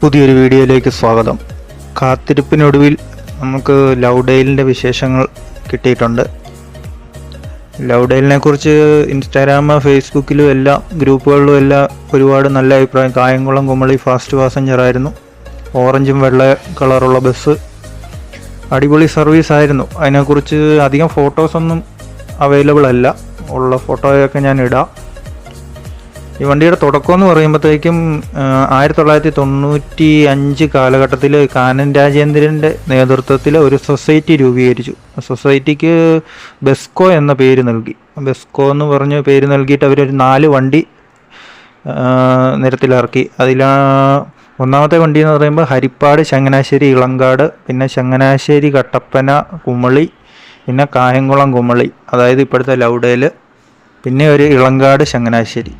പുതിയൊരു വീഡിയോയിലേക്ക് സ്വാഗതം. കാത്തിരിപ്പിനൊടുവിൽ നമുക്ക് ലൗഡെയിലിൻ്റെ വിശേഷങ്ങൾ കിട്ടിയിട്ടുണ്ട്. ലൗഡെയിലിനെ കുറിച്ച് ഇൻസ്റ്റാഗ്രാം, ഫേസ്ബുക്കിലും എല്ലാ ഗ്രൂപ്പുകളിലും എല്ലാം ഒരുപാട് നല്ല അഭിപ്രായം. കായംകുളം കുമളി ഫാസ്റ്റ് പാസഞ്ചർ ആയിരുന്നു. ഓറഞ്ചും വെള്ള കളറുള്ള ബസ്, അടിപൊളി സർവീസ് ആയിരുന്നു. അതിനെക്കുറിച്ച് അധികം ഫോട്ടോസൊന്നും അവൈലബിൾ അല്ല, ഉള്ള ഫോട്ടോയൊക്കെ ഞാൻ ഇടാം. ഈ വണ്ടിയുടെ തുടക്കം എന്ന് പറയുമ്പോഴത്തേക്കും 1995 കാലഘട്ടത്തിൽ കാനൻ രാജേന്ദ്രൻ്റെ നേതൃത്വത്തിൽ ഒരു സൊസൈറ്റി രൂപീകരിച്ചു. സൊസൈറ്റിക്ക് ബെസ്കോ എന്ന പേര് നൽകി. ബെസ്കോ എന്ന് പറഞ്ഞ പേര് നൽകിയിട്ട് അവരൊരു 4 വണ്ടി നിരത്തിലിറക്കി. ഒന്നാമത്തെ വണ്ടി എന്ന് പറയുമ്പോൾ ഹരിപ്പാട്, ചങ്ങനാശ്ശേരി, ഇളങ്കാട്, പിന്നെ ചങ്ങനാശ്ശേരി, കട്ടപ്പന, കുമളി, പിന്നെ കായംകുളം കുമളി, അതായത് ഇപ്പോഴത്തെ ലൗഡെയിൽ, പിന്നെ ഒരു ഇളങ്കാട്, ചങ്ങനാശ്ശേരി.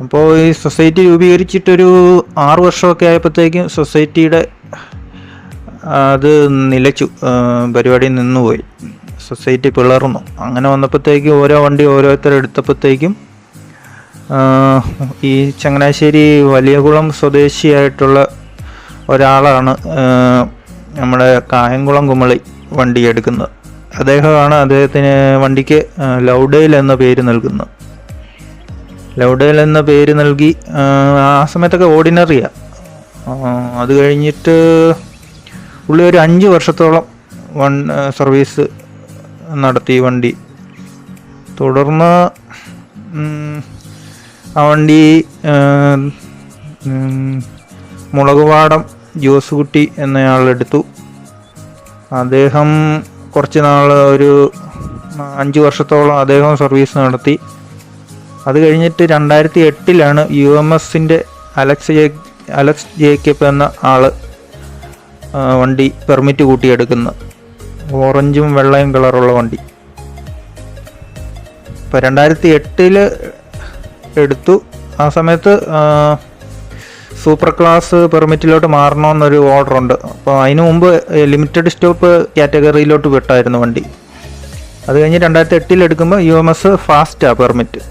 അപ്പോൾ ഈ സൊസൈറ്റി രൂപീകരിച്ചിട്ടൊരു 6 വർഷമൊക്കെ ആയപ്പോഴത്തേക്കും സൊസൈറ്റിയുടെ അത് നിലച്ചു, പരിപാടി നിന്നുപോയി, സൊസൈറ്റി പിളർന്നു. അങ്ങനെ വന്നപ്പോഴത്തേക്കും ഓരോ വണ്ടി ഓരോരുത്തരെടുത്തപ്പോഴത്തേക്കും ഈ ചങ്ങനാശ്ശേരി വലിയകുളം സ്വദേശിയായിട്ടുള്ള ഒരാളാണ് നമ്മുടെ കായംകുളം കുമളി വണ്ടി എടുക്കുന്നത്. അദ്ദേഹമാണ് അദ്ദേഹത്തിന് വണ്ടിക്ക് ലൗഡെയിൽ എന്ന പേര് നൽകുന്നത്. ലൗഡെയിൽ എന്ന പേര് നൽകി. ആ സമയത്തൊക്കെ ഓർഡിനറിയാണ്. അത് കഴിഞ്ഞിട്ട് പുള്ളി ഒരു 5 വർഷത്തോളം സർവീസ് നടത്തി വണ്ടി. തുടർന്ന് ആ വണ്ടി മുളകുപാടം ജോസുകുട്ടി എന്നയാളെടുത്തു. അദ്ദേഹം കുറച്ച് നാൾ, ഒരു 5 വർഷത്തോളം അദ്ദേഹം സർവീസ് നടത്തി. അത് കഴിഞ്ഞിട്ട് 2008 UMSൻ്റെ അലക്സ് ജേക്കബ് എന്ന ആള് വണ്ടി പെർമിറ്റ് കൂട്ടിയെടുക്കുന്നത്. ഓറഞ്ചും വെള്ളയും കളറുള്ള വണ്ടി. ഇപ്പോൾ 2008 എടുത്തു. ആ സമയത്ത് സൂപ്പർ ക്ലാസ് പെർമിറ്റിലോട്ട് മാറണമെന്നൊരു ഓർഡറുണ്ട്. അപ്പോൾ അതിനു മുമ്പ് ലിമിറ്റഡ് സ്റ്റോപ്പ് കാറ്റഗറിയിലോട്ട് വിട്ടായിരുന്നു വണ്ടി. അത് കഴിഞ്ഞ് 2008 എടുക്കുമ്പോൾ UMS ഫാസ്റ്റാണ് പെർമിറ്റ്.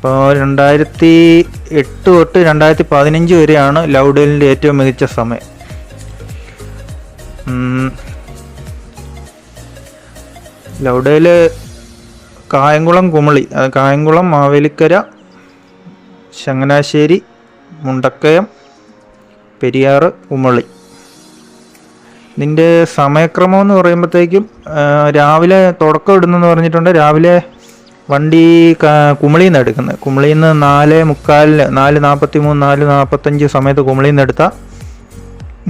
അപ്പോൾ 2008 തൊട്ട് 2015 വരെയാണ് ലൗഡെയിലിൻ്റെ ഏറ്റവും മികച്ച സമയം. ലൗഡെയിൽ കായംകുളം കുമളി, കായംകുളം, മാവേലിക്കര, ചങ്ങനാശ്ശേരി, മുണ്ടക്കയം, പെരിയാർ, കുമളി. ഇതിൻ്റെ സമയക്രമം എന്ന് പറയുമ്പോഴത്തേക്കും രാവിലെ തുടക്കം ഇടുന്നെന്ന് പറഞ്ഞിട്ടുണ്ട്. രാവിലെ വണ്ടി കുമളിയിൽ നിന്ന് എടുക്കുന്നത്. കുമളിയിൽ നിന്ന് 4:45, 4:43, 4:45 സമയത്ത് കുമളിയിൽ നിന്ന് എടുത്താൽ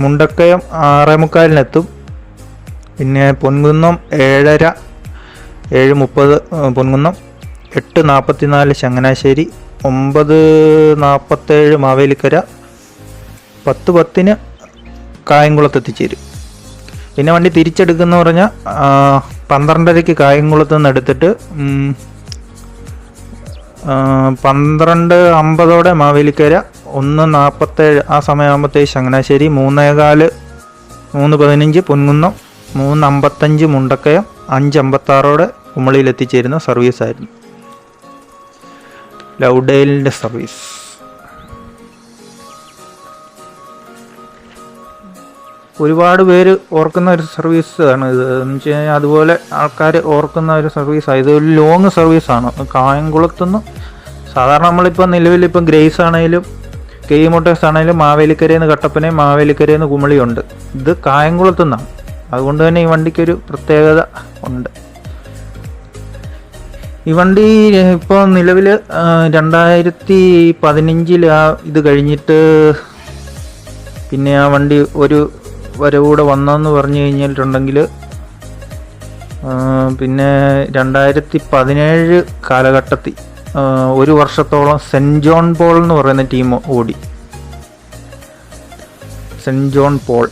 മുണ്ടക്കയം 6:45 പിന്നെ പൊൻകുന്നം 7:30, 7:30 പൊൻകുന്നം, 8:44 ചങ്ങനാശ്ശേരി, 9:47 മാവേലിക്കര, 10:10 കായംകുളത്ത് എത്തിച്ചേരും. പിന്നെ വണ്ടി തിരിച്ചെടുക്കുന്ന പറഞ്ഞാൽ 12:30 കായംകുളത്ത് നിന്ന് എടുത്തിട്ട് 12:50 മാവേലിക്കര, 1:47 ആ സമയമാകുമ്പോഴത്തേക്ക് ചങ്ങനാശ്ശേരി, 3:15, 3:15 പൊൻകുന്നം, 3:55 മുണ്ടക്കയം, 5:56 കുമളിയിൽ എത്തിച്ചേരുന്ന സർവീസായിരുന്നു ലൗഡെയിലിൻ്റെ സർവീസ്. ഒരുപാട് പേര് ഓർക്കുന്ന ഒരു സർവീസാണ് ഇത്. എന്ന് വെച്ച് കഴിഞ്ഞാൽ അതുപോലെ ആൾക്കാർ ഓർക്കുന്ന ഒരു സർവീസാണ് ഇത്. ഒരു ലോങ് സർവീസാണ്. കായംകുളത്തുനിന്ന് സാധാരണ നമ്മളിപ്പോൾ നിലവിലിപ്പം ഗ്രേസ് ആണെങ്കിലും കെ മോട്ടോഴ്സ് ആണെങ്കിലും മാവേലിക്കരയിൽ നിന്ന് കട്ടപ്പനയും മാവേലിക്കരയിൽ നിന്ന് കുമളിയുണ്ട്. ഇത് കായംകുളത്തു നിന്നാണ്. അതുകൊണ്ട് തന്നെ ഈ വണ്ടിക്കൊരു പ്രത്യേകത ഉണ്ട്. ഈ വണ്ടി ഇപ്പോൾ നിലവിൽ 2015 ഇത് കഴിഞ്ഞിട്ട് പിന്നെ ആ വണ്ടി ഒരു വരവൂടെ വന്നെന്ന് പറഞ്ഞു കഴിഞ്ഞിട്ടുണ്ടെങ്കിൽ പിന്നെ 2017 കാലഘട്ടത്തിൽ 1 വർഷത്തോളം സെൻറ്റ് ജോൺ പോൾ എന്ന് പറയുന്ന ടീം ഓടി. സെൻറ്റ് ജോൺ പോൾ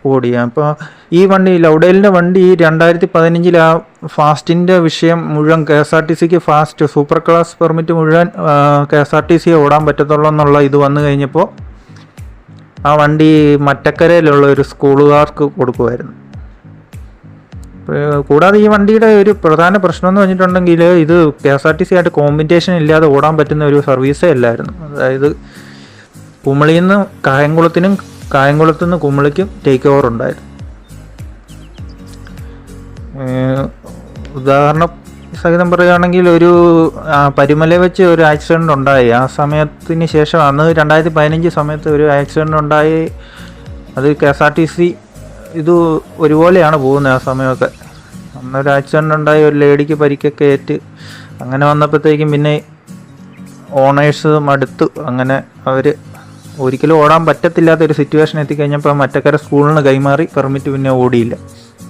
ഓടി. അപ്പോൾ ഈ വണ്ടി ലൗഡെയിലിൻ്റെ വണ്ടി 2015 ആ ഫാസ്റ്റിൻ്റെ വിഷയം മുഴുവൻ KSRTCക്ക് ഫാസ്റ്റ് സൂപ്പർ ക്ലാസ് പെർമിറ്റ് മുഴുവൻ KSRTC ഓടാൻ പറ്റത്തുള്ളൂ എന്നുള്ള ഇത് വന്നു കഴിഞ്ഞപ്പോൾ ആ വണ്ടി മറ്റക്കരയിലുള്ള ഒരു സ്കൂളുകാർക്ക് കൊടുക്കുമായിരുന്നു. കൂടാതെ ഈ വണ്ടിയുടെ ഒരു പ്രധാന പ്രശ്നം എന്ന് പറഞ്ഞിട്ടുണ്ടെങ്കിൽ ഇത് KSRTC ആയിട്ട് കോമ്പറ്റീഷൻ ഇല്ലാതെ ഓടാൻ പറ്റുന്ന ഒരു സർവീസേ അല്ലായിരുന്നു. അതായത് കുമളിയിൽ നിന്ന് കായംകുളത്തിനും കായംകുളത്തു നിന്ന് കുമളിക്കും ടേക്ക് ഓവർ ഉണ്ടായിരുന്നു. ഉദാഹരണം സഹിതം പറയുകയാണെങ്കിൽ ഒരു പരുമല വെച്ച് ഒരു ആക്സിഡൻ്റ് ഉണ്ടായി. ആ സമയത്തിന് ശേഷം അന്ന് 2015 സമയത്ത് ഒരു ആക്സിഡൻ്റ് ഉണ്ടായി. അത് KSRTC ഇത് ഒരുപോലെയാണ് പോകുന്നത്. ആ സമയമൊക്കെ അന്നൊരു ആക്സിഡൻ്റ് ഉണ്ടായി, ഒരു ലേഡിക്ക് പരിക്കൊക്കെ ഏറ്റ്. അങ്ങനെ വന്നപ്പോഴത്തേക്കും പിന്നെ ഓണേഴ്സ് മടുത്തു. അങ്ങനെ അവർ ഒരിക്കലും ഓടാൻ പറ്റത്തില്ലാത്തൊരു സിറ്റുവേഷൻ എത്തിക്കഴിഞ്ഞപ്പോൾ മറ്റക്കര സ്കൂളിന് കൈമാറി പെർമിറ്റ് പിന്നെ ഓടിയില്ല.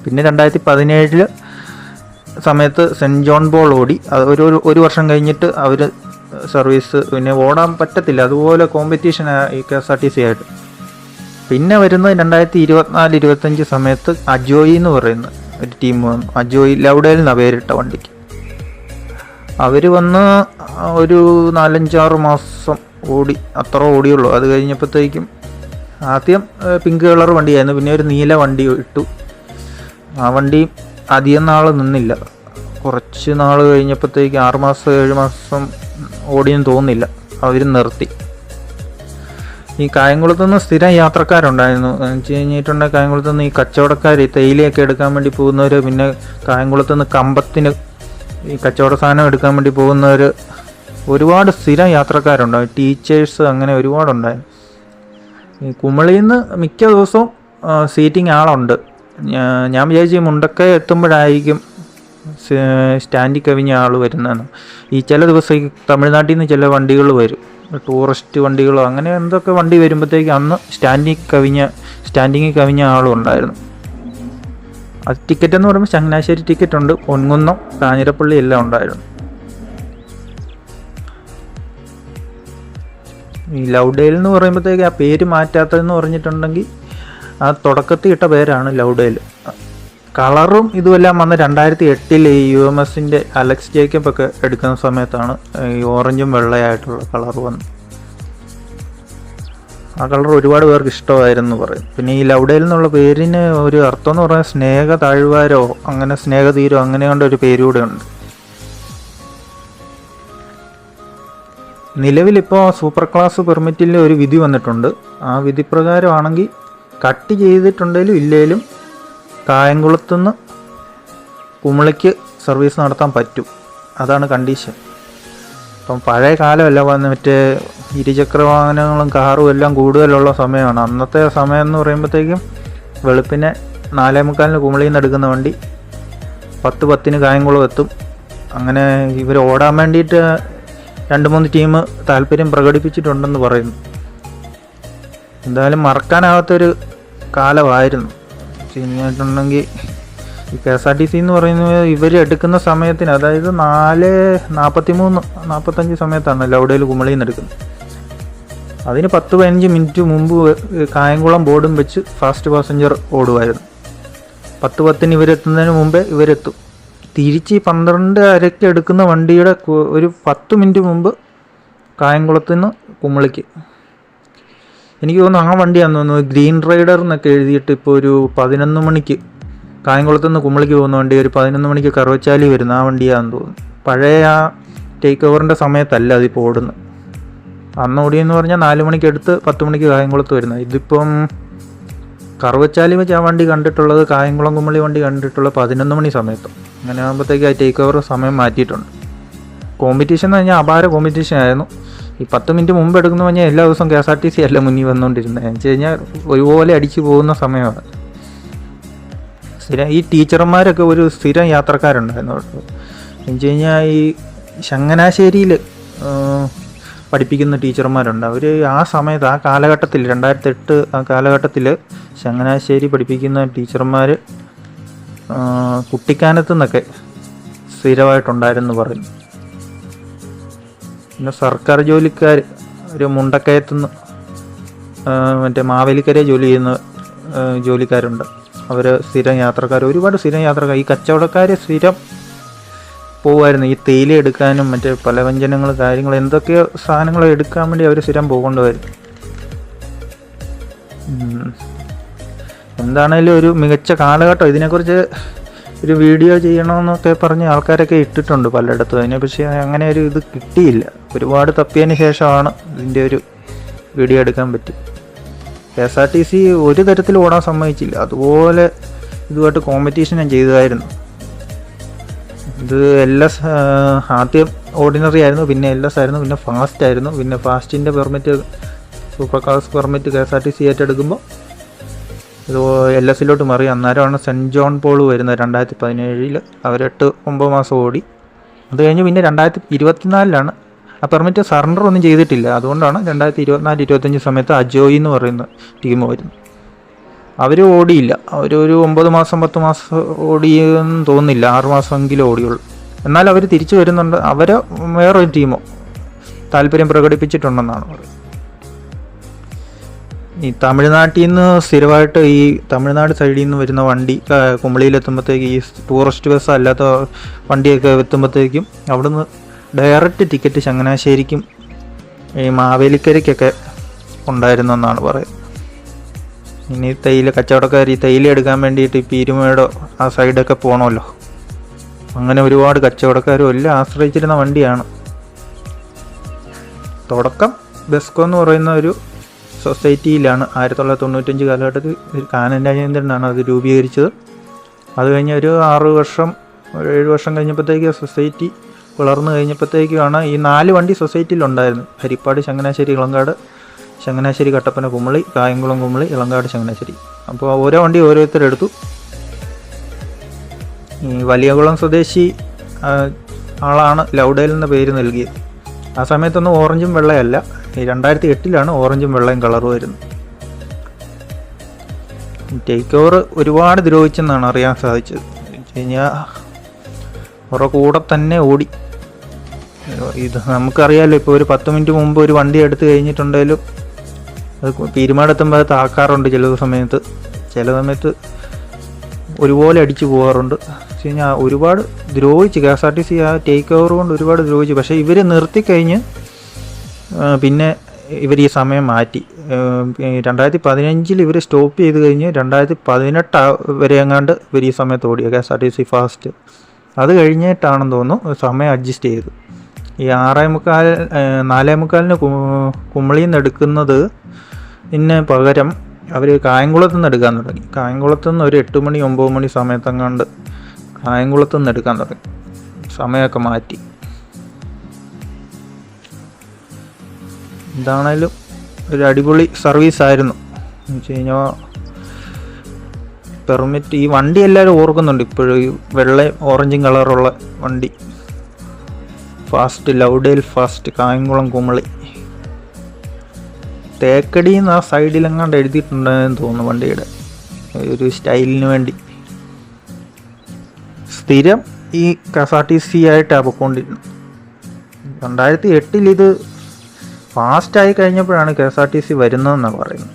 പിന്നെ 2017 സമയത്ത് സെൻറ്റ് ജോൺ ബോൾ ഓടി. അത് ഒരു വർഷം കഴിഞ്ഞിട്ട് അവർ സർവീസ് പിന്നെ ഓടാൻ പറ്റത്തില്ല, അതുപോലെ കോമ്പറ്റീഷൻ ഈ KSRTC ആയിട്ട്. പിന്നെ വരുന്നത് 2024-25 സമയത്ത് അജോയി എന്ന് പറയുന്ന ഒരു ടീം വന്നു. അജോയി ലൗഡേൽ നിന്നാണ് പേരിട്ട വണ്ടിക്ക്. അവർ വന്ന് ഒരു 4-5-6 മാസം ഓടി, അത്ര ഓടിയുള്ളൂ. അത് കഴിഞ്ഞപ്പോഴത്തേക്കും ആദ്യം പിങ്ക് കളർ വണ്ടിയായിരുന്നു, പിന്നെ ഒരു നീല വണ്ടി ഇട്ടു. ആ വണ്ടി അധികം നാൾ നിന്നില്ല. കുറച്ച് നാൾ കഴിഞ്ഞപ്പോഴത്തേക്ക് 6 മാസം 7 മാസം ഓടിയെന്ന് തോന്നുന്നില്ല, അവർ നിർത്തി. ഈ കായംകുളത്തു നിന്ന് സ്ഥിരം യാത്രക്കാരുണ്ടായിരുന്നു. എന്ന് വെച്ച് കഴിഞ്ഞിട്ടുണ്ടെങ്കിൽ കായംകുളത്തു നിന്ന് ഈ കച്ചവടക്കാർ തേയിലയൊക്കെ എടുക്കാൻ വേണ്ടി പോകുന്നവർ, പിന്നെ കായംകുളത്തു നിന്ന് കമ്പത്തിന് ഈ കച്ചവട സാധനം എടുക്കാൻ വേണ്ടി പോകുന്നവർ, ഒരുപാട് സ്ഥിരം യാത്രക്കാരുണ്ടാവും. ടീച്ചേഴ്സ് അങ്ങനെ ഒരുപാടുണ്ടായിരുന്നു. ഈ കുമളിയിൽ നിന്ന് മിക്ക ദിവസവും സീറ്റിംഗ് ആളുണ്ട്. ഞാൻ വിചാരിച്ചു മുണ്ടക്കൈ എത്തുമ്പോഴായിരിക്കും സ്റ്റാൻഡിൽ കവിഞ്ഞ ആൾ വരുന്നതെന്ന്. ഈ ചില ദിവസം ഈ തമിഴ്നാട്ടിൽ നിന്ന് ചില വണ്ടികൾ വരും, ടൂറിസ്റ്റ് വണ്ടികളോ അങ്ങനെ എന്തൊക്കെ വണ്ടി വരുമ്പോഴത്തേക്ക് അന്ന് സ്റ്റാൻഡിങ്ങിൽ കവിഞ്ഞ ആളും ഉണ്ടായിരുന്നു. അത് ടിക്കറ്റ് എന്ന് പറയുമ്പോൾ ചങ്ങനാശ്ശേരി ടിക്കറ്റ് ഉണ്ട്, പൊൻകുന്നം, കാഞ്ഞിരപ്പള്ളി എല്ലാം ഉണ്ടായിരുന്നു. ഈ ലൗഡേൽ എന്ന് പറയുമ്പോഴത്തേക്ക് ആ പേര് മാറ്റാത്തതെന്ന് പറഞ്ഞിട്ടുണ്ടെങ്കിൽ ആ തുടക്കത്തിൽ ഇട്ട പേരാണ് ലൗഡേൽ. കളറും ഇതുമെല്ലാം വന്ന് 2008 ഈ UMSൻ്റെ അലക്സ് ജേക്കബ് ഒക്കെ എടുക്കുന്ന സമയത്താണ് ഈ ഓറഞ്ചും വെള്ളയായിട്ടുള്ള കളർ വന്നത്. ആ കളർ ഒരുപാട് പേർക്ക് ഇഷ്ടമായിരുന്നു പറയും. പിന്നെ ഈ ലൗഡേൽ എന്നുള്ള പേരിന് ഒരു അർത്ഥം എന്ന് പറഞ്ഞാൽ സ്നേഹ താഴ്വാരോ അങ്ങനെ സ്നേഹതീരോ അങ്ങനെ കൊണ്ട് ഒരു പേരൂടെ ഉണ്ട്. നിലവിലിപ്പോൾ സൂപ്പർ ക്ലാസ് പെർമിറ്റിൽ ഒരു വിധി വന്നിട്ടുണ്ട്. ആ വിധി പ്രകാരമാണെങ്കിൽ കട്ട് ചെയ്തിട്ടുണ്ടെങ്കിലും ഇല്ലെങ്കിലും കായംകുളത്തുനിന്ന് കുമളിക്ക് സർവീസ് നടത്താൻ പറ്റും. അതാണ് കണ്ടീഷൻ. ഇപ്പം പഴയ കാലമല്ല, മറ്റേ ഇരുചക്ര വാഹനങ്ങളും കാറും എല്ലാം കൂടുതലുള്ള സമയമാണ്. അന്നത്തെ സമയം എന്ന് പറയുമ്പോഴത്തേക്കും വെളുപ്പിനെ 4:45 കുമളിയിൽ നിന്ന് എടുക്കുന്ന വണ്ടി 10:10 കായംകുളം എത്തും. അങ്ങനെ ഇവർ ഓടാൻ വേണ്ടിയിട്ട് 2-3 ടീം താല്പര്യം പ്രകടിപ്പിച്ചിട്ടുണ്ടെന്ന് പറയുന്നു. എന്തായാലും മറക്കാനാകാത്തൊരു കാലമായിരുന്നു. കഴിഞ്ഞിട്ടുണ്ടെങ്കിൽ ഈ KSRTC എന്ന് പറയുന്നത് ഇവർ എടുക്കുന്ന സമയത്തിന്, അതായത് 4:43-45 സമയത്താണ് ലൗഡേൽ കുമളിയിൽ നിന്ന് എടുക്കുന്നത്. അതിന് 10-15 മിനിറ്റ് മുമ്പ് കായംകുളം ബോർഡും വെച്ച് ഫാസ്റ്റ് പാസഞ്ചർ ഓടുമായിരുന്നു. 10:10 ഇവരെത്തുന്നതിന് മുമ്പേ ഇവരെത്തും. തിരിച്ച് 12:30 എടുക്കുന്ന വണ്ടിയുടെ ഒരു 10 മിനിറ്റ് മുമ്പ് കായംകുളത്ത് നിന്ന് കുമളിക്ക്. എനിക്ക് തോന്നുന്നു ആ വണ്ടിയാണെന്ന് തോന്നുന്നു ഗ്രീൻ റൈഡർ എന്നൊക്കെ എഴുതിയിട്ട് ഇപ്പോൾ ഒരു 11 മണിക്ക് കായംകുളത്ത് നിന്ന് കുമളിക്ക് പോകുന്ന വണ്ടി ഒരു 11 മണിക്ക് കറുവച്ചാലി വരുന്ന ആ വണ്ടിയാണെന്ന് തോന്നുന്നു. പഴയ ആ ടേക്ക് ഓവറിൻ്റെ സമയത്തല്ല അതിപ്പോൾ ഓടുന്നത്. അന്ന് ഓടിയെന്ന് പറഞ്ഞാൽ 4 മണിക്ക് എടുത്ത് 10 മണിക്ക് കായംകുളത്ത് വരുന്നത്. ഇതിപ്പം കറുവച്ചാലി വെച്ച് ആ വണ്ടി കണ്ടിട്ടുള്ളത് കായംകുളം കുമളി വണ്ടി കണ്ടിട്ടുള്ള 11 മണി സമയത്ത്. അങ്ങനെ ആകുമ്പോഴത്തേക്ക് ആ ടേക്ക് ഓവർ സമയം മാറ്റിയിട്ടുണ്ട്. കോമ്പറ്റീഷൻ എന്ന് പറഞ്ഞാൽ അപാര കോമ്പറ്റീഷൻ ആയിരുന്നു. ഈ 10 മിനിറ്റ് മുമ്പ് എടുക്കുന്ന പറഞ്ഞാൽ എല്ലാ ദിവസവും KSRTC അല്ല മുന്നിൽ വന്നുകൊണ്ടിരുന്നത്. എന്ന് വെച്ച് കഴിഞ്ഞാൽ ഒരുപോലെ അടിച്ചു പോകുന്ന സമയമാണ്. സ്ഥിരം ഈ ടീച്ചർമാരൊക്കെ ഒരു സ്ഥിരം യാത്രക്കാരുണ്ടായിരുന്നു കേട്ടോ. എന്ന് വെച്ച് കഴിഞ്ഞാൽ ഈ ചങ്ങനാശ്ശേരിയിൽ പഠിപ്പിക്കുന്ന ടീച്ചർമാരുണ്ട്. അവർ ആ സമയത്ത് ആ കാലഘട്ടത്തിൽ 2008 ആ കാലഘട്ടത്തിൽ ചങ്ങനാശ്ശേരി പഠിപ്പിക്കുന്ന ടീച്ചർമാർ കുട്ടിക്കാനത്തു നിന്നൊക്കെ സ്ഥിരമായിട്ടുണ്ടായിരുന്നു പറയുന്നു. പിന്നെ സർക്കാർ ജോലിക്കാർ ഒരു മുണ്ടക്കയത്തുനിന്ന് മറ്റേ മാവേലിക്കര ജോലി ചെയ്യുന്ന ജോലിക്കാരുണ്ട്. അവർ സ്ഥിരം യാത്രക്കാർ, ഒരുപാട് സ്ഥിരം യാത്രക്കാർ. ഈ കച്ചവടക്കാർ സ്ഥിരം പോകുമായിരുന്നു. ഈ തേയില എടുക്കാനും മറ്റേ പലവ്യഞ്ജനങ്ങൾ കാര്യങ്ങൾ എന്തൊക്കെയോ സാധനങ്ങൾ എടുക്കാൻ വേണ്ടി അവർ സ്ഥിരം പോകൊണ്ടുവരും. എന്താണേലും ഒരു മികച്ച കാലഘട്ടം. ഇതിനെക്കുറിച്ച് ഒരു വീഡിയോ ചെയ്യണമെന്നൊക്കെ പറഞ്ഞ് ആൾക്കാരൊക്കെ ഇട്ടിട്ടുണ്ട് പലയിടത്തും. അതിനെ പക്ഷേ അങ്ങനെ ഒരു ഇത് കിട്ടിയില്ല. ഒരുപാട് തപ്പിയതിന് ശേഷമാണ് ഇതിൻ്റെ ഒരു വീഡിയോ എടുക്കാൻ പറ്റും. KSRTC ഒരു തരത്തിൽ ഓടാൻ സമ്മതിച്ചില്ല. അതുപോലെ ഇതുമായിട്ട് കോമ്പറ്റീഷൻ ഞാൻ ചെയ്തതായിരുന്നു. ഇത് LS ആദ്യം ഓർഡിനറി ആയിരുന്നു, പിന്നെ LS ആയിരുന്നു, പിന്നെ ഫാസ്റ്റ് ആയിരുന്നു. പിന്നെ ഫാസ്റ്റിൻ്റെ permit, super cars permit KSRTC ഏറ്റെടുക്കുമ്പോൾ ഇത് LSലോട്ട് മാറി. അന്നേരമാണ് സെൻറ്റ് ജോൺ പോൾ വരുന്നത് 2017. അവർ 8-9 മാസം ഓടി. അത് കഴിഞ്ഞ് പിന്നെ 2024 ആ പെർമിറ്റ് സറണ്ടർ ഒന്നും ചെയ്തിട്ടില്ല. അതുകൊണ്ടാണ് 2024-25 സമയത്ത് അജോയി എന്ന് പറയുന്ന ടീം വരുന്നത്. അവർ ഓടിയില്ല. അവരൊരു 9 മാസം 10 മാസം ഓടിയെന്ന് തോന്നുന്നില്ല, 6 മാസമെങ്കിലും ഓടിയുള്ളൂ. എന്നാൽ അവർ തിരിച്ചു വരുന്നുണ്ട്. അവരെ വേറൊരു ടീമോ താല്പര്യം പ്രകടിപ്പിച്ചിട്ടുണ്ടെന്നാണ് പറയുന്നത്. ഈ തമിഴ്നാട്ടിൽ നിന്ന് സ്ഥിരമായിട്ട് ഈ തമിഴ്നാട് സൈഡിൽ നിന്ന് വരുന്ന വണ്ടി കുമളിയിലെത്തുമ്പോഴത്തേക്ക് ഈ ടൂറിസ്റ്റ് ബസ് അല്ലാത്ത വണ്ടിയൊക്കെ എത്തുമ്പോഴത്തേക്കും അവിടുന്ന് ഡയറക്റ്റ് ടിക്കറ്റ് ചങ്ങനാശ്ശേരിക്കും ഈ മാവേലിക്കരയ്ക്കൊക്കെ ഉണ്ടായിരുന്നെന്നാണ് പറയുന്നത്. ഇനി തേയില കച്ചവടക്കാർ ഈ തേയില എടുക്കാൻ വേണ്ടിയിട്ട് ഈ പീരുമേടോ ആ സൈഡൊക്കെ പോകണമല്ലോ. അങ്ങനെ ഒരുപാട് കച്ചവടക്കാരും എല്ലാം ആശ്രയിച്ചിരുന്ന വണ്ടിയാണ്. തുടക്കം ബെസ്കോ എന്ന് പറയുന്ന ഒരു സൊസൈറ്റിയിലാണ് 1995 കാലഘട്ടത്തിൽ കാനൻ രാജേന്ദ്രനാണ് അത് രൂപീകരിച്ചത്. അത് കഴിഞ്ഞ് ഒരു 6 വർഷം 7 വർഷം കഴിഞ്ഞപ്പോഴത്തേക്ക് സൊസൈറ്റി വളർന്നു കഴിഞ്ഞപ്പോഴത്തേക്കുമാണ് ഈ 4 വണ്ടി സൊസൈറ്റിയിലുണ്ടായിരുന്നു. ഹരിപ്പാട്, ചങ്ങനാശ്ശേരി, ഇളങ്കാട്, ചങ്ങനാശ്ശേരി, കട്ടപ്പന, കുമളി, കായംകുളം, കുമളി, ഇളങ്കാട്, ചങ്ങനാശ്ശേരി. അപ്പോൾ ഓരോ വണ്ടി ഓരോരുത്തരെടുത്തു. ഈ വലിയകുളം സ്വദേശി ആളാണ് ലൗഡേൽ എന്ന പേര് നൽകിയത്. ആ സമയത്തൊന്നും ഓറഞ്ചും വെള്ളയല്ല, ഈ 2008 ഓറഞ്ചും വെള്ളയും കളർ വരുന്നത്. ടേക്ക് ഓവർ ഒരുപാട് ദ്രോഹിച്ചെന്നാണ് അറിയാൻ സാധിച്ചത്. വെച്ച് കഴിഞ്ഞാൽ അവരുടെ കൂടെ തന്നെ ഓടി. ഇത് നമുക്കറിയാമല്ലോ, ഇപ്പോൾ ഒരു 10 മിനിറ്റ് മുമ്പ് ഒരു വണ്ടി എടുത്ത് കഴിഞ്ഞിട്ടുണ്ടെങ്കിലും അത് തീരുമാനമെത്തുമ്പോൾ അത് താക്കാറുണ്ട്. ചില സമയത്ത് ഒരുപോലെ അടിച്ചു പോകാറുണ്ട്. വെച്ച് കഴിഞ്ഞാൽ ഒരുപാട് ദ്രോഹിച്ച് KSRTC ആ ടേക്ക് ഓവർ കൊണ്ട് ഒരുപാട് ദ്രോഹിച്ചു. പക്ഷേ ഇവർ നിർത്തിക്കഴിഞ്ഞ് പിന്നെ ഇവർ ഈ സമയം മാറ്റി. 2015 ഇവർ സ്റ്റോപ്പ് ചെയ്ത് കഴിഞ്ഞ് 2018 വരെ എങ്ങാണ്ട് ഇവർ ഈ സമയത്ത് ഓടിയ KSRTC ഫാസ്റ്റ്. അത് കഴിഞ്ഞിട്ടാണെന്ന് തോന്നുന്നു സമയം അഡ്ജസ്റ്റ് ചെയ്തു. ഈ 4:45 കുമളിയിൽ നിന്ന് എടുക്കുന്നത് പിന്നെ പകരം അവർ കായംകുളത്ത് നിന്ന് എടുക്കാൻ തുടങ്ങി. കായംകുളത്ത് നിന്ന് ഒരു 8 മണി 9 മണി സമയത്തെങ്ങാണ്ട് കായംകുളത്ത് നിന്ന് എടുക്കാൻ തുടങ്ങി. സമയമൊക്കെ മാറ്റി. എന്താണേലും ഒരു അടിപൊളി സർവീസായിരുന്നു. എന്ന് വെച്ച് കഴിഞ്ഞാൽ പെർമിറ്റ് ഈ വണ്ടി എല്ലാവരും ഓർക്കുന്നുണ്ട് ഇപ്പോഴും. ഈ വെള്ളയും ഓറഞ്ചും കളറുള്ള വണ്ടി ഫാസ്റ്റ്, ലൗഡേൽ ഫാസ്റ്റ്, കായംകുളം, കുമളി. തേക്കടിന്ന് ആ സൈഡിലെങ്ങാണ്ട് എഴുതിയിട്ടുണ്ടെന്ന് തോന്നുന്നു വണ്ടിയുടെ ഒരു സ്റ്റൈലിന് വേണ്ടി. സ്ഥിരം ഈ KSRTC ആയിട്ടാണ് പോയിക്കൊണ്ടിരുന്നത്. 2008 ഇത് ഫാസ്റ്റായി കഴിഞ്ഞപ്പോഴാണ് KSRTC വരുന്നതെന്നാണ് പറയുന്നത്.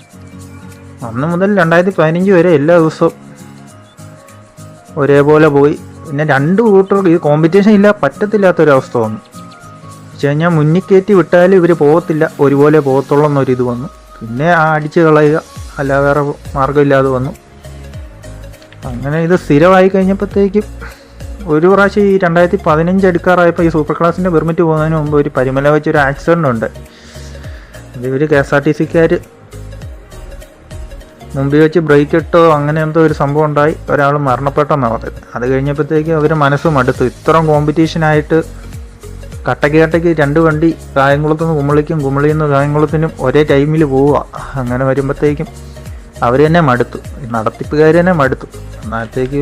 അന്ന് മുതൽ 2015 വരെ എല്ലാ ദിവസവും ഒരേപോലെ പോയി. പിന്നെ 2 കൂട്ടർക്ക് ഇത് കോമ്പറ്റീഷൻ ഇല്ല, പറ്റത്തില്ലാത്തൊരവസ്ഥ വന്നു. വെച്ച് കഴിഞ്ഞാൽ മുന്നിൽ കയറ്റി വിട്ടാലും ഇവർ പോകത്തില്ല, ഒരുപോലെ പോകത്തുള്ളൂ എന്നൊരിത് വന്നു. പിന്നെ അടിച്ച് കളയുക, അല്ല വേറെ മാർഗ്ഗമില്ലാതെ വന്നു. അങ്ങനെ ഇത് സ്ഥിരമായി കഴിഞ്ഞപ്പോഴത്തേക്കും ഒരു പ്രാവശ്യം ഈ 2015 എടുക്കാറായപ്പോൾ ഈ സൂപ്പർ ക്ലാസിൻ്റെ പെർമിറ്റ് പോകുന്നതിന് മുമ്പ് ഒരു പരിമല വെച്ചൊരു ആക്സിഡൻ്റ് ഉണ്ട്. അത് ഇവർ KSRTCക്കാർ മുമ്പിൽ വെച്ച് ബ്രേക്ക് ഇട്ടോ അങ്ങനെ എന്തോ ഒരു സംഭവം ഉണ്ടായി, ഒരാൾ മരണപ്പെട്ടെന്നാണ് പറയുന്നത്. അത് കഴിഞ്ഞപ്പോഴത്തേക്കും അവർ മനസ്സ് മടുത്തു. ഇത്രയും കോമ്പറ്റീഷനായിട്ട് കട്ടയ്ക്ക് 2 വണ്ടി കായംകുളത്ത് നിന്ന് കുമളിക്കും, കുമളിയിൽ നിന്ന് കായംകുളത്തിനും ഒരേ ടൈമിൽ പോവുക. അങ്ങനെ വരുമ്പോഴത്തേക്കും അവർ തന്നെ മടുത്തു, നടത്തിപ്പുകാർ തന്നെ മടുത്തു. അന്നേരത്തേക്ക്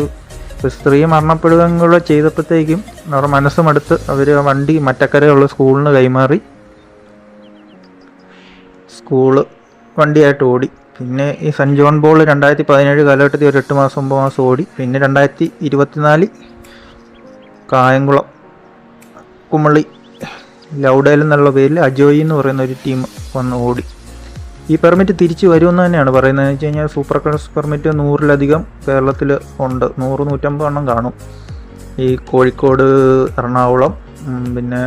ഒരു സ്ത്രീ മരണപ്പെടുകയും കൂടെ ചെയ്തപ്പോഴത്തേക്കും അവരുടെ മനസ്സ് മടുത്ത് അവർ വണ്ടി മറ്റക്കരയുള്ള സ്കൂളിന് കൈമാറി. സ്കൂള് വണ്ടിയായിട്ട് ഓടി. പിന്നെ ഈ സെൻറ്റ് ജോൺ പോൾ 2017 കാലഘട്ടത്തിൽ ഒരു 8 മാസം 9 മാസം ഓടി. പിന്നെ 2024 കായംകുളം, കുമളി, ലൗഡേൽ എന്നുള്ള പേരിൽ അജോയി എന്ന് പറയുന്ന ഒരു ടീം വന്ന് ഓടി. ഈ പെർമിറ്റ് തിരിച്ച് വരുമെന്ന് തന്നെയാണ് പറയുന്നത്. എന്ന് വെച്ച് കഴിഞ്ഞാൽ സൂപ്പർ ക്ലാസ് പെർമിറ്റ് 100-ലധികം കേരളത്തിൽ ഉണ്ട്. 100-150 എണ്ണം കാണും. ഈ കോഴിക്കോട്, എറണാകുളം, പിന്നെ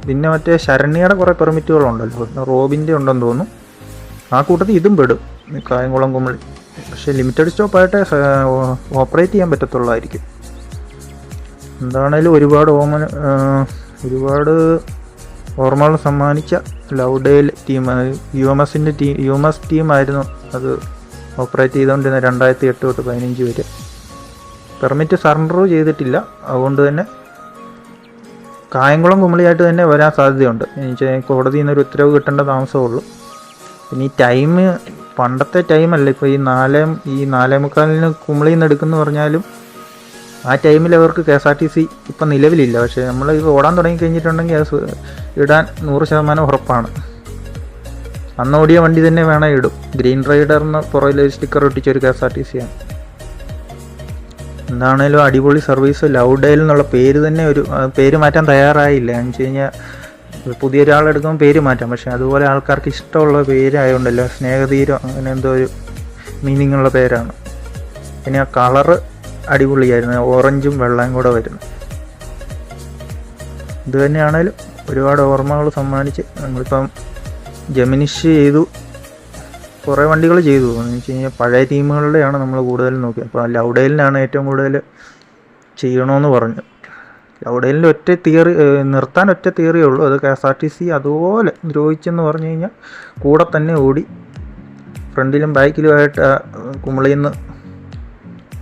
പിന്നെ മറ്റേ ശരണ്യയുടെ കുറേ പെർമിറ്റുകളുണ്ടല്ലോ, റോബിൻ്റെ ഉണ്ടെന്ന് തോന്നുന്നു. ആ കൂട്ടത്തിൽ ഇതും പെടും, കായംകുളം, കുമളി. പക്ഷേ ലിമിറ്റഡ് സ്റ്റോപ്പായിട്ടേ ഓപ്പറേറ്റ് ചെയ്യാൻ പറ്റത്തുള്ളായിരിക്കും. എന്താണേലും ഒരുപാട് ഓർമ്മകൾ സമ്മാനിച്ച Lovedale team, U M S ടീമായിരുന്നു അത് ഓപ്പറേറ്റ് ചെയ്തുകൊണ്ടിരുന്ന 2008 തൊട്ട് 2015 വരെ. പെർമിറ്റ് സറണ്ടർ ചെയ്തിട്ടില്ല, അതുകൊണ്ട് തന്നെ കായംകുളം കുമളിയായിട്ട് തന്നെ വരാൻ സാധ്യതയുണ്ട്. കോടതിയിൽ നിന്നൊരു ഉത്തരവ് കിട്ടേണ്ട താമസമുള്ളൂ. പിന്നെ ഈ ടൈം പണ്ടത്തെ ടൈമല്ല. ഇപ്പോൾ ഈ 4:45 കുമളിയിൽ നിന്ന് എടുക്കുമെന്ന് പറഞ്ഞാലും ആ ടൈമിൽ അവർക്ക് KSRTC ഇപ്പം നിലവിലില്ല. പക്ഷേ നമ്മൾ ഇത് ഓടാൻ തുടങ്ങിക്കഴിഞ്ഞിട്ടുണ്ടെങ്കിൽ അത് ഇടാൻ 100% ഉറപ്പാണ്. അന്ന് ഓടിയ വണ്ടി തന്നെ വേണം ഇടും. ഗ്രീൻ റൈഡറിന് പുറകിൽ സ്റ്റിക്കർ ഒട്ടിച്ചൊരു KSRTC ആണ്. എന്താണേലും അടിപൊളി സർവീസ്. ലൗഡേൽ എന്നുള്ള പേര് തന്നെ പേര് മാറ്റാൻ തയ്യാറായില്ല. എന്ന് വെച്ച് കഴിഞ്ഞാൽ പുതിയൊരാളെടുക്കുമ്പോൾ പേര് മാറ്റാം, പക്ഷേ അതുപോലെ ആൾക്കാർക്ക് ഇഷ്ടമുള്ള പേരായതുകൊണ്ടല്ലോ. സ്നേഹതീരം അങ്ങനെ എന്തോ ഒരു മീനിങ് ഉള്ള പേരാണ്. പിന്നെ ആ കളറ് അടിപൊളിയായിരുന്നു, ഓറഞ്ചും വെള്ളയും കൂടെ വരുന്നു. ഇത് തന്നെയാണേലും ഒരുപാട് ഓർമ്മകൾ സമ്മാനിച്ച് നമ്മളിപ്പം ജെമിനിഷ് ചെയ്തു, കുറേ വണ്ടികൾ ചെയ്തു. എന്ന് വെച്ച് കഴിഞ്ഞാൽ പഴയ ടീമുകളുടെയാണ് നമ്മൾ കൂടുതലും നോക്കിയത്. അപ്പോൾ ലൗഡേലിനാണ് ഏറ്റവും കൂടുതൽ ചെയ്യണമെന്ന് പറഞ്ഞു. ലൗഡേലിൻ്റെ നിർത്താൻ ഒറ്റ തിയറിയേ ഉള്ളൂ. അത് KSRTC അതുപോലെ ദ്രോഹിച്ചെന്ന് പറഞ്ഞു കഴിഞ്ഞാൽ കൂടെ തന്നെ ഓടി ഫ്രണ്ടിലും ബാക്കിലുമായിട്ട് കുമളിയിൽ നിന്ന്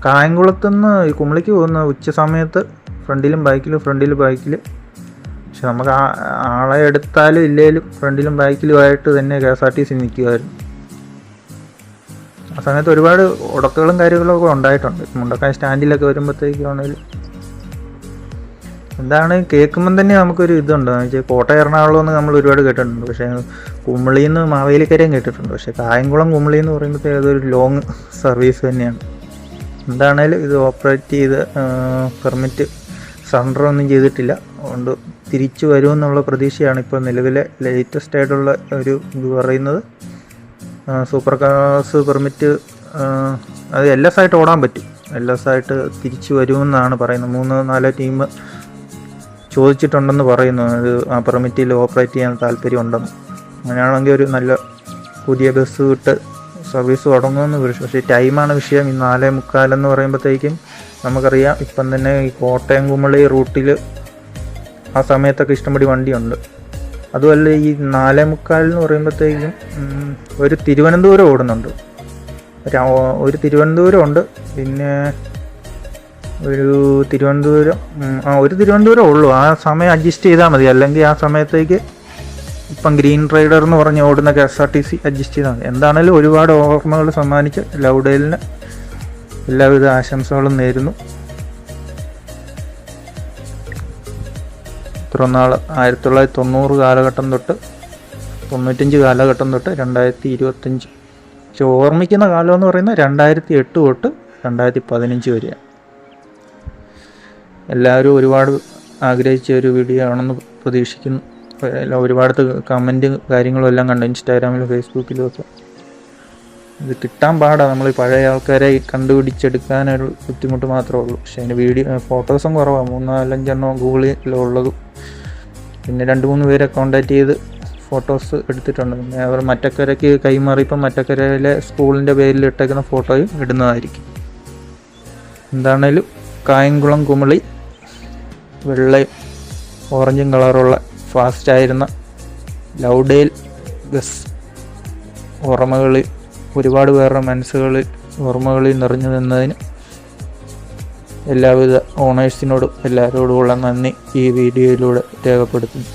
കായംകുളത്തുനിന്ന് കുമളിക്ക് പോകുന്ന ഉച്ച സമയത്ത് ഫ്രണ്ടിലും ബാക്കിൽ. പക്ഷെ നമുക്ക് ആളെ എടുത്താലും ഇല്ലേലും ഫ്രണ്ടിലും ബാക്കിലുമായിട്ട് തന്നെ KSRTC നിൽക്കുമായിരുന്നു. ആ സമയത്ത് ഒരുപാട് ഉടക്കുകളും കാര്യങ്ങളൊക്കെ ഉണ്ടായിട്ടുണ്ട്. മുണ്ടക്കായ സ്റ്റാൻഡിലൊക്കെ വരുമ്പോഴത്തേക്കാണെങ്കിലും എന്താണ് കേൾക്കുമ്പം തന്നെ നമുക്കൊരു ഇതുണ്ട്. എന്ന് വെച്ചാൽ കോട്ടയം എറണാകുളം എന്ന് നമ്മൾ ഒരുപാട് കേട്ടിട്ടുണ്ട്, പക്ഷേ കുമളിയിൽ നിന്ന് മാവേലിക്കരയും കേട്ടിട്ടുണ്ട്. പക്ഷേ കായംകുളം കുമളി എന്ന് പറയുമ്പോഴത്തേക്ക് അതൊരു ലോങ് സർവീസ് തന്നെയാണ്. എന്താണേലും ഇത് ഓപ്പറേറ്റ് ചെയ്ത് പെർമിറ്റ് സറണ്ടർ ഒന്നും ചെയ്തിട്ടില്ല. അതുകൊണ്ട് തിരിച്ചു വരുമെന്നുള്ള പ്രതീക്ഷയാണ് ഇപ്പോൾ നിലവിലെ ലേറ്റസ്റ്റ് ആയിട്ടുള്ള ഒരു ഇത് പറയുന്നത്. സൂപ്പർ കാർസ് പെർമിറ്റ് അത് LS ആയിട്ട് ഓടാൻ പറ്റും. LS ആയിട്ട് തിരിച്ചു വരുമെന്നാണ് പറയുന്നത്. 3-4 ടീം ചോദിച്ചിട്ടുണ്ടെന്ന് പറയുന്നു. അത് ആ പെർമിറ്റിൽ ഓപ്പറേറ്റ് ചെയ്യാൻ താല്പര്യമുണ്ടെന്ന്. അങ്ങനെയാണെങ്കിൽ ഒരു നല്ല പുതിയ ബസ് വിട്ട് സർവീസ് തുടങ്ങുമെന്ന് വിളിച്ചു. പക്ഷേ ടൈമാണ് വിഷയം. ഈ 4:45 എന്ന് പറയുമ്പോഴത്തേക്കും നമുക്കറിയാം ഇപ്പം തന്നെ ഈ കോട്ടയം കുമളി റൂട്ടിൽ ആ സമയത്തൊക്കെ ഇഷ്ടംപടി വണ്ടിയുണ്ട്. അതുമല്ല ഈ 4:45 എന്ന് പറയുമ്പോഴത്തേക്കും ഒരു തിരുവനന്തപുരം ഓടുന്നുണ്ട്, ഒരു തിരുവനന്തപുരം ഉണ്ട്, പിന്നെ ഒരു തിരുവനന്തപുരം ഉള്ളൂ. ആ സമയം അഡ്ജസ്റ്റ് ചെയ്താൽ മതി. അല്ലെങ്കിൽ ആ സമയത്തേക്ക് ഇപ്പം ഗ്രീൻ റൈഡർ എന്ന് പറഞ്ഞ് ഓടുന്ന KSRTC അഡ്ജസ്റ്റ് ചെയ്താൽ മതി. എന്താണേലും ഒരുപാട് ഓർമ്മകൾ സമ്മാനിച്ച് ലൗഡേലിന് എല്ലാവിധ ആശംസകളും നേരുന്നു. ഇത്ര നാൾ 1990 കാലഘട്ടം തൊട്ട് 95 കാലഘട്ടം തൊട്ട് 2025 ഓർമ്മിക്കുന്ന കാലം എന്ന് പറയുന്നത് 2008 തൊട്ട് 2015 വരെയാണ്. എല്ലാവരും ഒരുപാട് ആഗ്രഹിച്ച ഒരു വീഡിയോ ആണെന്ന് പ്രതീക്ഷിക്കുന്നു. ഒരുപാട് കമൻറ്റ് കാര്യങ്ങളും എല്ലാം കണ്ടു ഇൻസ്റ്റാഗ്രാമിലും ഫേസ്ബുക്കിലും ഒക്കെ. ഇത് കിട്ടാൻ പാടാണ്. നമ്മൾ പഴയ ആൾക്കാരെ കണ്ടുപിടിച്ചെടുക്കാനൊരു ബുദ്ധിമുട്ട് മാത്രമേ ഉള്ളൂ. പക്ഷേ അതിൻ്റെ ഫോട്ടോസും കുറവാണ്. 3-4-5 എണ്ണം ഗൂഗിളിലുള്ളതും. പിന്നെ 2-3 പേരെ കോൺടാക്റ്റ് ചെയ്ത് ഫോട്ടോസ് എടുത്തിട്ടുണ്ട്. പിന്നെ അവർ മറ്റക്കരയ്ക്ക് കൈമാറിയപ്പം മറ്റക്കരയിലെ സ്കൂളിൻ്റെ പേരിൽ ഇട്ടേക്കുന്ന ഫോട്ടോയും ഇടുന്നതായിരിക്കും. എന്താണേലും കായംകുളം കുമളി വെള്ളയും ഓറഞ്ചും കളറുള്ള ഫാസ്റ്റായിരുന്ന ലൗഡേൽ ബസ് ഓർമ്മകളിൽ ഒരുപാട് പേരുടെ മനസ്സുകളിൽ ഓർമ്മകളിൽ നിറഞ്ഞു നിന്നതിന് എല്ലാവിധ ഓണേഴ്സിനോടും എല്ലാവരോടുമുള്ള നന്ദി ഈ വീഡിയോയിലൂടെ രേഖപ്പെടുത്തുന്നു.